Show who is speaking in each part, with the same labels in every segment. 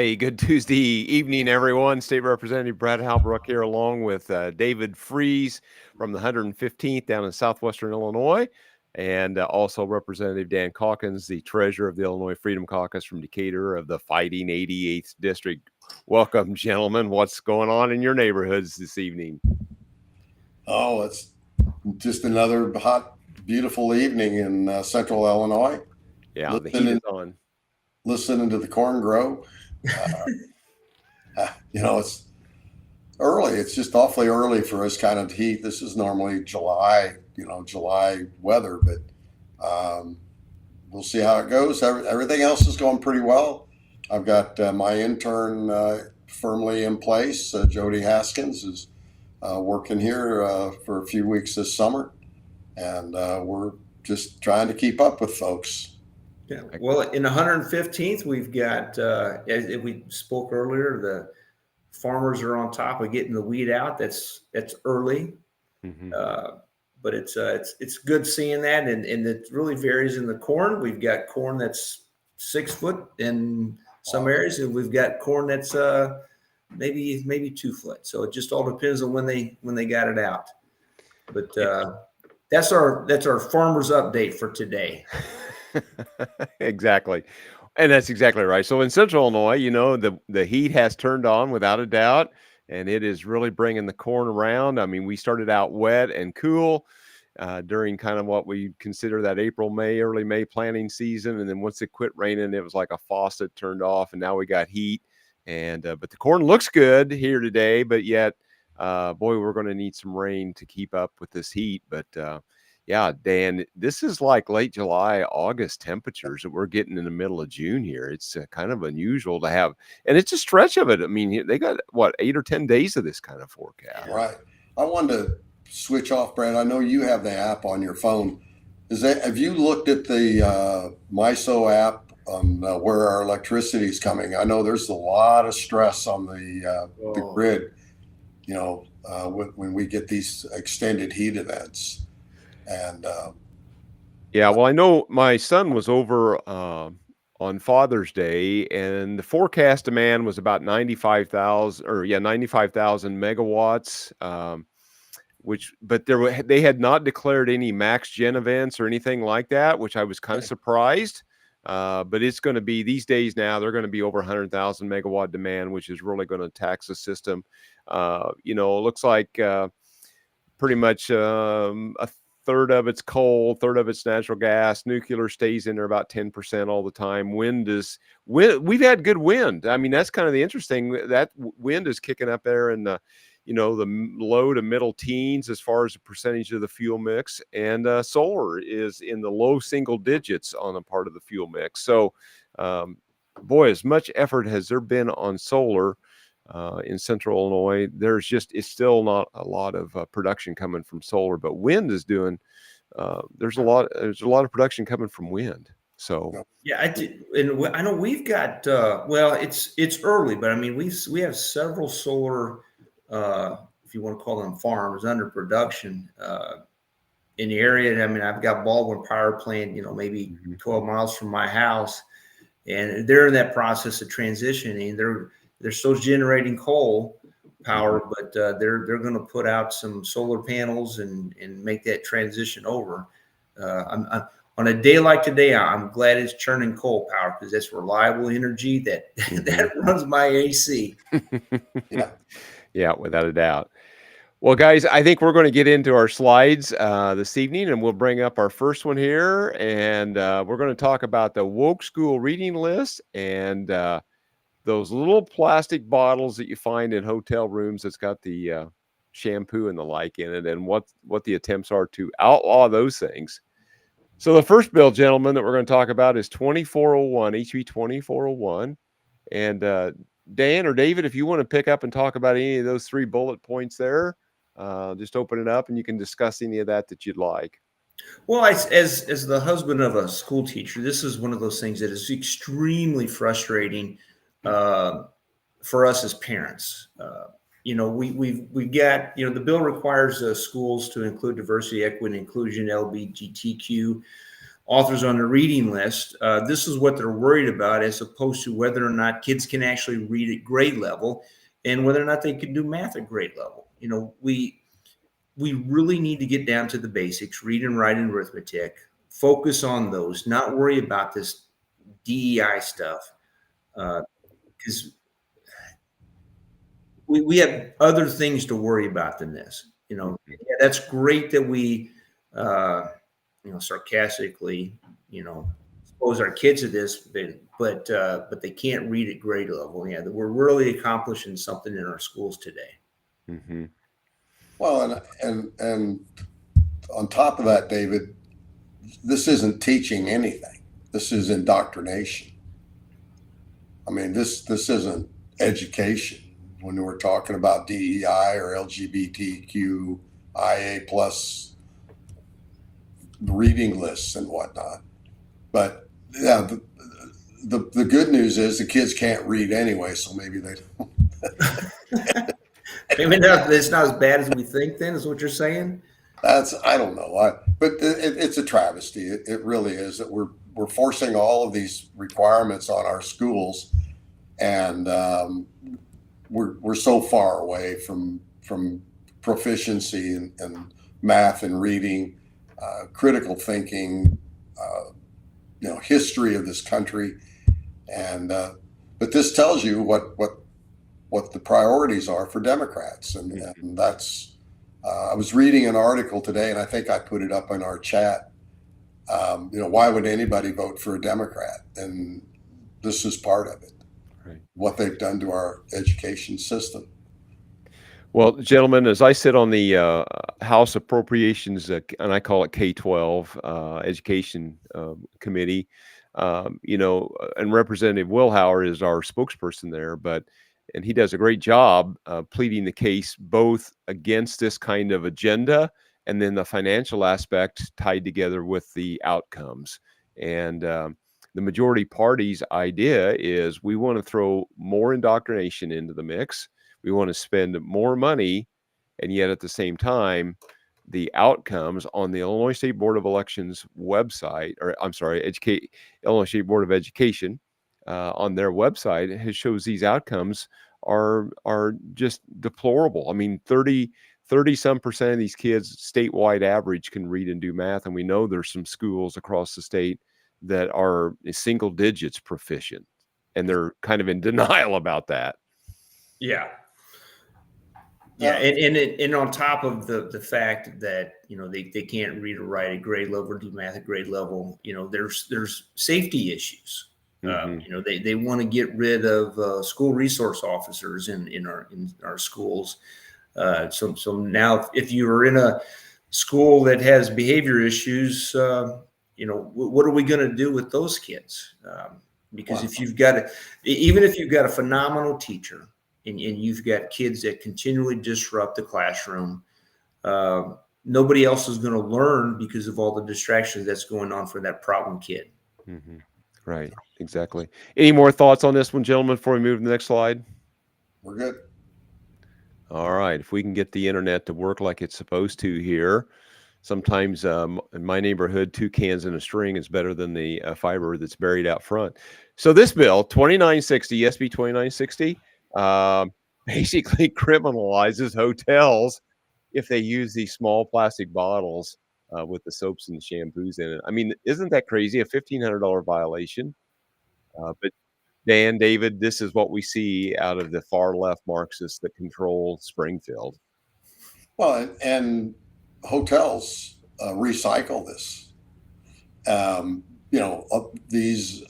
Speaker 1: Hey, good Tuesday evening, everyone. State Representative Brad Halbrook here, along with David Freeze from the 115th down in southwestern Illinois, and also Representative Dan Calkins, the treasurer of the Illinois Freedom Caucus from Decatur of the Fighting 88th District. Welcome, gentlemen. What's going on in your neighborhoods this evening?
Speaker 2: Oh, it's just another hot, beautiful evening in central Illinois.
Speaker 1: Yeah, the heat is
Speaker 2: Listening,
Speaker 1: on.
Speaker 2: listening to the corn grow. It's early. It's just awfully early for this kind of heat. This is normally July, July weather, but we'll see how it goes. Everything else is going pretty well. I've got my intern firmly in place. Jody Haskins is working here for a few weeks this summer, and we're just trying to keep up with folks.
Speaker 3: Yeah. Well, in 115th, we've got, as we spoke earlier, the farmers are on top of getting the weed out. That's early,
Speaker 1: Mm-hmm.
Speaker 3: but it's good seeing that, and it really varies in the corn. We've got corn that's 6 foot in some areas, and we've got corn that's maybe 2 foot. So it just all depends on when they got it out. But that's our farmers update for today.
Speaker 1: Exactly. And that's exactly right. So in central Illinois, the heat has turned on without a doubt, and it is really bringing the corn around. I mean, we started out wet and cool during kind of what we consider that early May planting season. And then once it quit raining, it was like a faucet turned off, and now we got heat. And but the corn looks good here today, but yet, boy, we're going to need some rain to keep up with this heat. But yeah, Dan, this is like late July, August temperatures that we're getting in the middle of June here. It's kind of unusual to have, and it's a stretch of it. I mean, they got, what, 8 or 10 days of this kind of forecast.
Speaker 2: Right. I wanted to switch off, Brad. I know you have the app on your phone. Have you looked at the MISO app on where our electricity is coming? I know there's a lot of stress on the grid, when we get these extended heat events. And
Speaker 1: yeah, well, I know my son was over on Father's Day, and the forecast demand was about 95,000 megawatts. But they had not declared any max gen events or anything like that, which I was kind of surprised. But it's going to be these days now. They're going to be over 100,000 megawatt demand, which is really going to tax the system. It looks like pretty much a third of it's coal, third of it's natural gas. Nuclear stays in there about 10% all the time. We've had good wind. I mean, that's kind of the interesting. That wind is kicking up there in the low to middle teens as far as the percentage of the fuel mix, and solar is in the low single digits on a part of the fuel mix. So, boy, as much effort has there been on solar in central Illinois, it's still not a lot of production coming from solar, but wind is doing. There's a lot of production coming from wind. So
Speaker 3: yeah, I know we've got. Well, it's early, but I mean we have several solar, if you want to call them farms, under production in the area. I mean, I've got Baldwin Power Plant, maybe 12 miles from my house, and they're in that process of transitioning. They're still generating coal power, but they're going to put out some solar panels and make that transition over. On a day like today, I'm glad it's churning coal power because that's reliable energy that runs my AC.
Speaker 1: Yeah, without a doubt. Well, guys, I think we're going to get into our slides this evening, and we'll bring up our first one here, and we're going to talk about the woke school reading list and those little plastic bottles that you find in hotel rooms that's got the shampoo and the like in it, and what the attempts are to outlaw those things. So the first bill, gentlemen, that we're going to talk about is 2401, HB 2401. And Dan or David, if you want to pick up and talk about any of those 3 bullet points there, just open it up and you can discuss any of that you'd like.
Speaker 3: Well, as the husband of a school teacher, this is one of those things that is extremely frustrating for us as parents. We've got, the bill requires schools to include diversity, equity, inclusion, LGBTQ authors on the reading list. This is what they're worried about, as opposed to whether or not kids can actually read at grade level and whether or not they can do math at grade level. We really need to get down to the basics, read and write and arithmetic, focus on those, not worry about this DEI stuff. Because we have other things to worry about than this. Yeah, that's great that we, sarcastically, expose our kids to this, but they can't read at grade level. Yeah, we're really accomplishing something in our schools today.
Speaker 1: Mm-hmm.
Speaker 2: Well, and on top of that, David, this isn't teaching anything. This is indoctrination. I mean, this isn't education. When we're talking about DEI or LGBTQIA plus reading lists and whatnot. But yeah, the good news is the kids can't read anyway, so maybe they don't.
Speaker 3: Maybe it's not as bad as we think, then, is what you're saying?
Speaker 2: I don't know. But it's a travesty. It really is that we're forcing all of these requirements on our schools, and we're so far away from proficiency in math and reading, critical thinking, history of this country, and but this tells you what the priorities are for Democrats, and that's. I was reading an article today, and I think I put it up in our chat. Why would anybody vote for a Democrat? And this is part of it. Right. What they've done to our education system.
Speaker 1: Well, gentlemen, as I sit on the House Appropriations, and I call it K-12 Education Committee, and Representative Wilhauer is our spokesperson there, and he does a great job pleading the case both against this kind of agenda and then the financial aspect tied together with the outcomes. And the majority party's idea is we want to throw more indoctrination into the mix. We want to spend more money, and yet at the same time, the outcomes on the Illinois State Board of Elections website, Illinois State Board of Education, on their website, it shows these outcomes are just deplorable. I mean, 30 some percent of these kids statewide average can read and do math, and we know there's some schools across the state that are single digits proficient, and they're kind of in denial about that.
Speaker 3: Yeah. And on top of the fact that they can't read or write at grade level or do math at grade level, there's safety issues. Mm-hmm. They want to get rid of school resource officers in our schools. So now, if you are in a school that has behavior issues, what are we going to do with those kids? Because if you've got a phenomenal teacher and you've got kids that continually disrupt the classroom, nobody else is going to learn because of all the distractions that's going on for that problem kid.
Speaker 1: Mm-hmm. Right. Exactly. Any more thoughts on this one, gentlemen, before we move to the next slide?
Speaker 2: We're good.
Speaker 1: All right. If we can get the internet to work like it's supposed to here, sometimes in my neighborhood, 2 cans in a string is better than the fiber that's buried out front. So this bill, 2960, SB 2960, basically criminalizes hotels if they use these small plastic bottles with the soaps and the shampoos in it. I mean, isn't that crazy? A $1,500 violation. But Dan, David, this is what we see out of the far left Marxists that control Springfield.
Speaker 2: Well, and hotels recycle this. These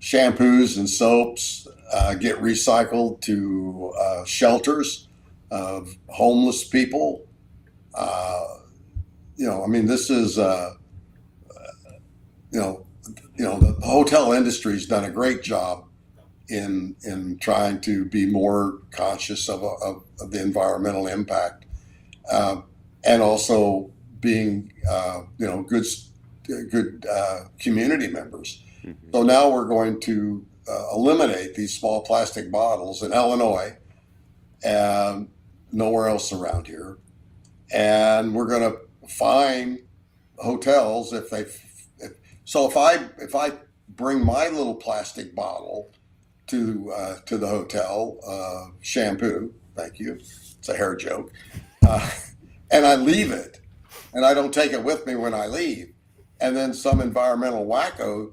Speaker 2: shampoos and soaps get recycled to shelters of homeless people. This is, the hotel industry's done a great job in trying to be more conscious of the environmental impact, and also being, good community members. Mm-hmm. So now we're going to eliminate these small plastic bottles in Illinois and nowhere else around here. And we're going to fine hotels if they So if I bring my little plastic bottle to the hotel, shampoo, thank you, it's a hair joke, and I leave it, and I don't take it with me when I leave, and then some environmental wacko,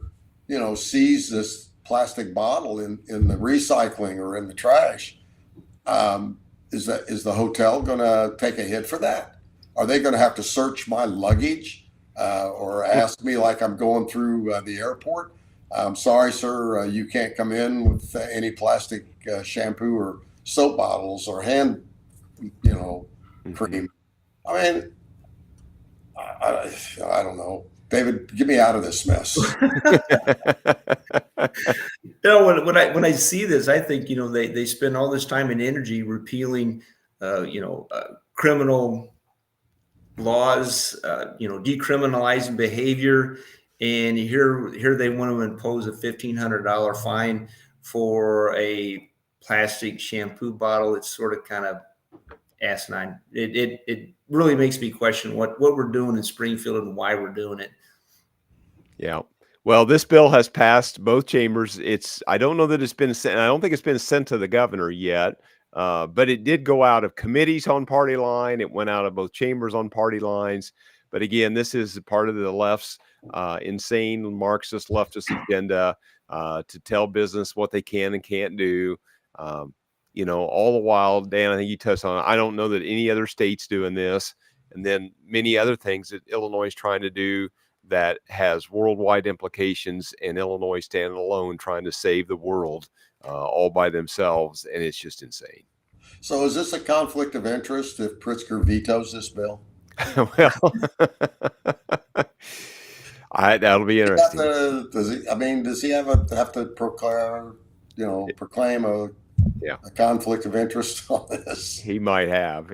Speaker 2: sees this plastic bottle in the recycling or in the trash, is the hotel going to take a hit for that? Are they going to have to search my luggage or ask me like I'm going through the airport? I'm sorry, sir, you can't come in with any plastic shampoo or soap bottles or hand, cream. I mean, I don't know. David, get me out of this mess.
Speaker 3: When I see this, I think they spend all this time and energy repealing, criminal laws, decriminalizing behavior, and here they want to impose a $1,500 fine for a plastic shampoo bottle. It's sort of kind of asinine. It really makes me question what we're doing in Springfield and why we're doing it.
Speaker 1: Yeah. Well, this bill has passed both chambers. I don't know that it's been sent. I don't think it's been sent to the governor yet, but it did go out of committees on party line. It went out of both chambers on party lines. But again, this is part of the left's insane Marxist leftist agenda to tell business what they can and can't do. All the while, Dan, I think you touched on it. I don't know that any other state's doing this. And then many other things that Illinois is trying to do that has worldwide implications, and Illinois standing alone trying to save the world all by themselves. And it's just insane.
Speaker 2: So is this a conflict of interest if Pritzker vetoes this bill?
Speaker 1: Well, that'll be interesting.
Speaker 2: Does he have to proclaim a conflict of interest on this?
Speaker 1: He might have.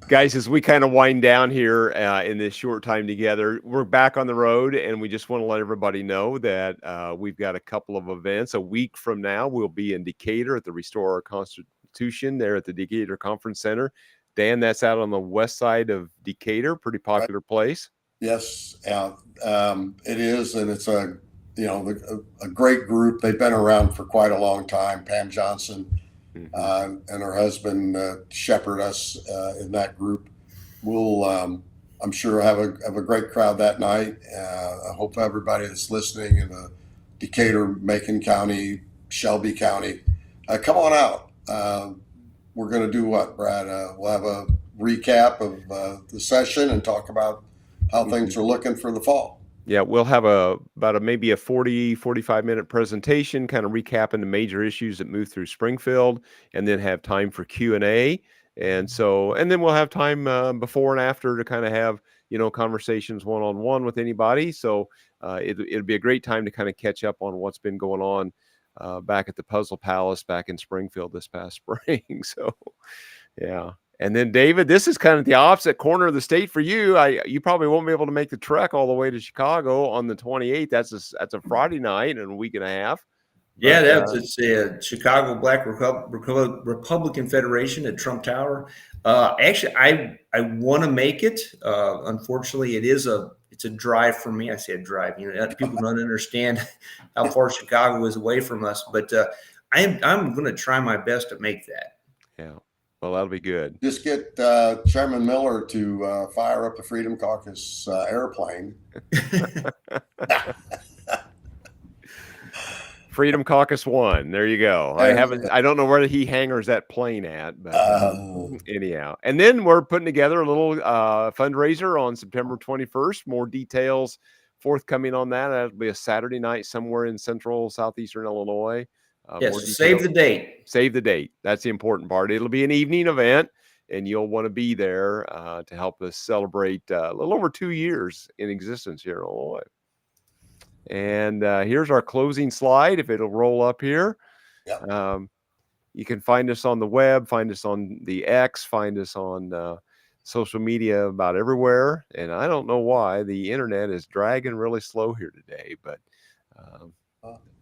Speaker 1: Guys, as we kind of wind down here in this short time together, we're back on the road, and we just want to let everybody know that we've got a couple of events. A week from now, we'll be in Decatur at the Restore Our Constitution there at the Decatur Conference Center. Dan, that's out on the west side of Decatur, pretty popular place.
Speaker 2: Yes, it is, and it's a great group. They've been around for quite a long time. Pam Johnson and her husband shepherd us in that group. We'll, I'm sure, have a great crowd that night. I hope everybody that's listening in Decatur, Macon County, Shelby County, come on out. We're going to do what, Brad? We'll have a recap of the session and talk about how things are looking for the fall.
Speaker 1: Yeah, we'll have maybe a 45 minute presentation, kind of recapping the major issues that move through Springfield, and then have time for Q&A. And then we'll have time before and after to kind of have, conversations one-on-one with anybody. So it'll be a great time to kind of catch up on what's been going on back at the Puzzle Palace back in Springfield this past spring. So, yeah. And then, David, this is kind of the opposite corner of the state for you. You probably won't be able to make the trek all the way to Chicago on the 28th. That's a Friday night and a week and a half.
Speaker 3: Yeah, it's a Chicago Black Republican Federation at Trump Tower. Actually, I want to make it. Unfortunately, it's a drive for me. I say a drive. People don't understand how far Chicago is away from us, but I'm going to try my best to make that.
Speaker 1: Yeah. Well, that'll be good.
Speaker 2: Just get Chairman Miller to fire up the Freedom Caucus airplane.
Speaker 1: Freedom Caucus 1. There you go. I don't know where he hangars that plane at, but anyhow. And then we're putting together a little fundraiser on September 21st. More details forthcoming on that. That'll be a Saturday night somewhere in central southeastern Illinois.
Speaker 3: Yes, save the date.
Speaker 1: Save the date. That's the important part. It'll be an evening event, and you'll want to be there to help us celebrate a little over 2 years in existence here in Illinois. And here's our closing slide. If it'll roll up here. Yep. You can find us on the web, find us on the X, find us on social media about everywhere. And I don't know why the internet is dragging really slow here today, but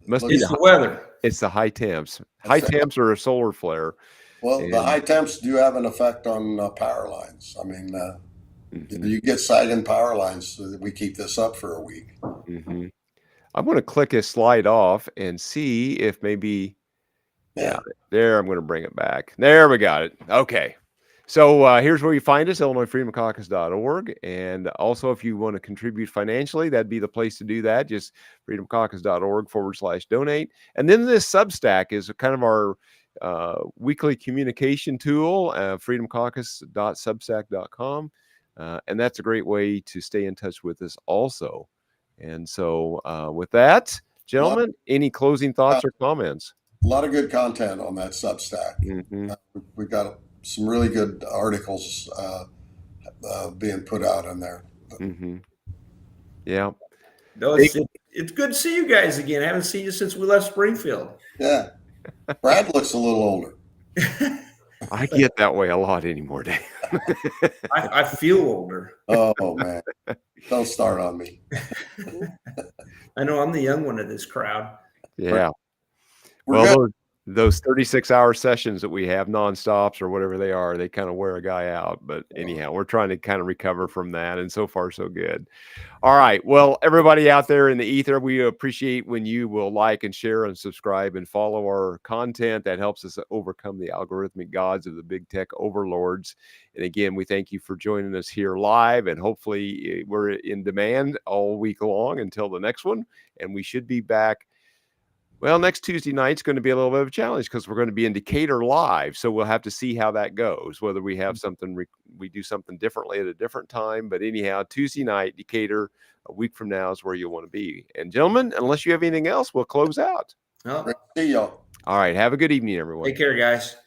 Speaker 1: must be
Speaker 3: the weather.
Speaker 1: It's the high temps. High temps or a solar flare.
Speaker 2: Well, the high temps do have an effect on power lines. I mean,
Speaker 1: Mhm.
Speaker 2: You get side and power lines so that we keep this up for a week.
Speaker 1: Mhm. I'm going to click a slide off and see if maybe, yeah,
Speaker 2: Yeah.
Speaker 1: there, I'm going to bring it back. There we got it. Okay. So here's where you find us, IllinoisFreedomCaucus.org. And also, if you want to contribute financially, that'd be the place to do that. Just freedomcaucus.org/donate. And then this Substack is kind of our weekly communication tool, freedomcaucus.substack.com. And that's a great way to stay in touch with us also. And so with that, gentlemen, any closing thoughts or comments?
Speaker 2: A lot of good content on that Substack.
Speaker 1: Mm-hmm.
Speaker 2: We've got some really good articles being put out in there.
Speaker 1: Mm-hmm. Yeah.
Speaker 3: No, it's good to see you guys again. I haven't seen you since we left Springfield.
Speaker 2: Yeah. Brad looks a little older.
Speaker 1: I get that way a lot anymore, Dave.
Speaker 3: I feel older.
Speaker 2: Oh, man. Don't start on me.
Speaker 3: I know I'm the young one of this crowd.
Speaker 1: Yeah.
Speaker 2: We're
Speaker 1: Well,
Speaker 2: good.
Speaker 1: those 36-hour sessions that we have, nonstops or whatever they are, they kind of wear a guy out. But anyhow, we're trying to kind of recover from that. And so far, so good. All right. Well, everybody out there in the ether, we appreciate when you will like and share and subscribe and follow our content. That helps us overcome the algorithmic gods of the big tech overlords. And again, we thank you for joining us here live. And hopefully we're in demand all week long until the next one. And we should be back. Well, next Tuesday night's going to be a little bit of a challenge because we're going to be in Decatur live. So we'll have to see how that goes, whether we have something, we do something differently at a different time. But anyhow, Tuesday night, Decatur, a week from now is where you'll want to be. And gentlemen, unless you have anything else, we'll close out.
Speaker 3: Oh,
Speaker 2: Great to see y'all.
Speaker 1: All right. Have a good evening, everyone.
Speaker 3: take care, guys.